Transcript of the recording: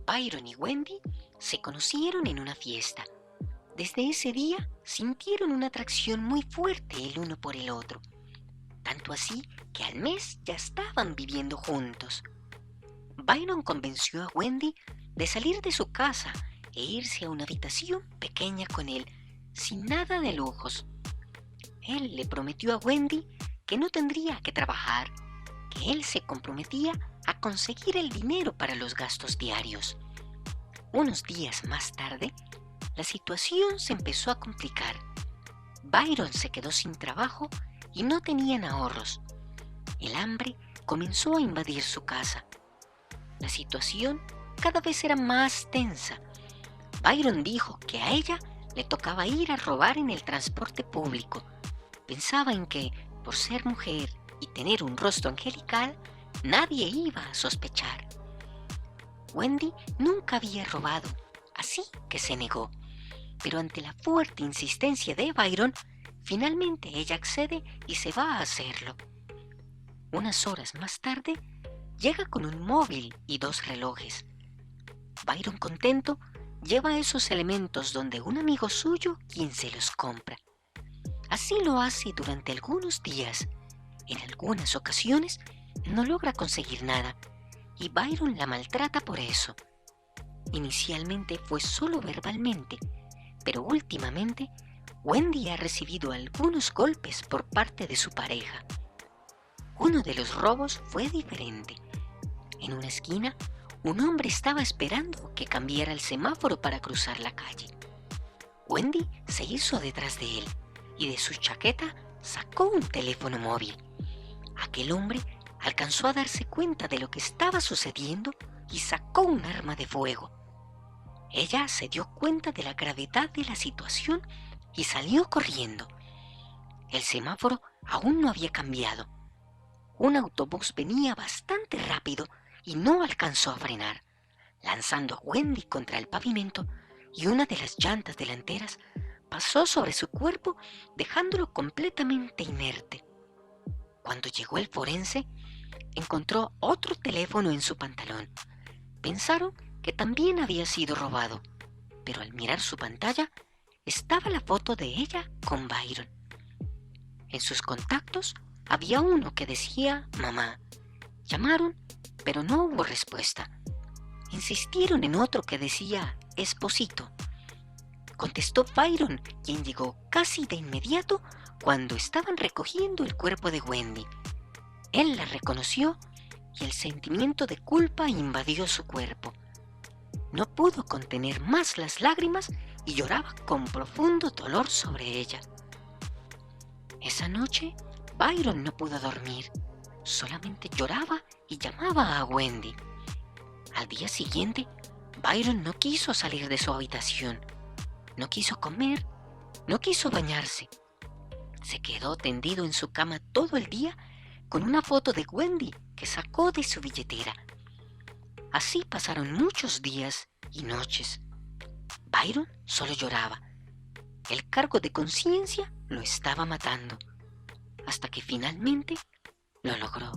Byron y Wendy se conocieron en una fiesta. Desde ese día sintieron una atracción muy fuerte el uno por el otro, tanto así que al mes ya estaban viviendo juntos. Byron convenció a Wendy de salir de su casa e irse a una habitación pequeña con él, sin nada de lujos. Él le prometió a Wendy que no tendría que trabajar, que él se comprometía a conseguir el dinero para los gastos diarios. Unos días más tarde, la situación se empezó a complicar. Byron se quedó sin trabajo y no tenían ahorros. El hambre comenzó a invadir su casa. La situación cada vez era más tensa. Byron dijo que a ella le tocaba ir a robar en el transporte público. Pensaba en que, por ser mujer y tener un rostro angelical, nadie iba a sospechar. Wendy nunca había robado, así que se negó. Pero ante la fuerte insistencia de Byron, finalmente ella accede y se va a hacerlo. Unas horas más tarde, llega con un móvil y 2 relojes. Byron, contento, lleva esos elementos donde un amigo suyo quien se los compra. Así lo hace durante algunos días. En algunas ocasiones no logra conseguir nada y Byron la maltrata por eso. Inicialmente fue solo verbalmente, pero últimamente Wendy ha recibido algunos golpes por parte de su pareja. Uno de los robos fue diferente. En una esquina, un hombre estaba esperando que cambiara el semáforo para cruzar la calle. Wendy se hizo detrás de él y de su chaqueta sacó un teléfono móvil. Aquel hombre alcanzó a darse cuenta de lo que estaba sucediendo y sacó un arma de fuego. Ella se dio cuenta de la gravedad de la situación y salió corriendo. El semáforo aún no había cambiado. Un autobús venía bastante rápido y no alcanzó a frenar, lanzando a Wendy contra el pavimento, y una de las llantas delanteras pasó sobre su cuerpo, dejándolo completamente inerte. Cuando llegó el forense, encontró otro teléfono en su pantalón. Pensaron que también había sido robado, pero al mirar su pantalla estaba la foto de ella con Byron. En sus contactos había uno que decía mamá. Llamaron, pero no hubo respuesta. Insistieron en otro que decía esposito. Contestó Byron, quien llegó casi de inmediato cuando estaban recogiendo el cuerpo de Wendy. Él la reconoció y el sentimiento de culpa invadió su cuerpo. No pudo contener más las lágrimas y lloraba con profundo dolor sobre ella. Esa noche, Byron no pudo dormir. Solamente lloraba y llamaba a Wendy. Al día siguiente, Byron no quiso salir de su habitación. No quiso comer, no quiso bañarse. Se quedó tendido en su cama todo el día con una foto de Wendy que sacó de su billetera. Así pasaron muchos días y noches. Byron solo lloraba. El cargo de conciencia lo estaba matando, hasta que finalmente lo logró.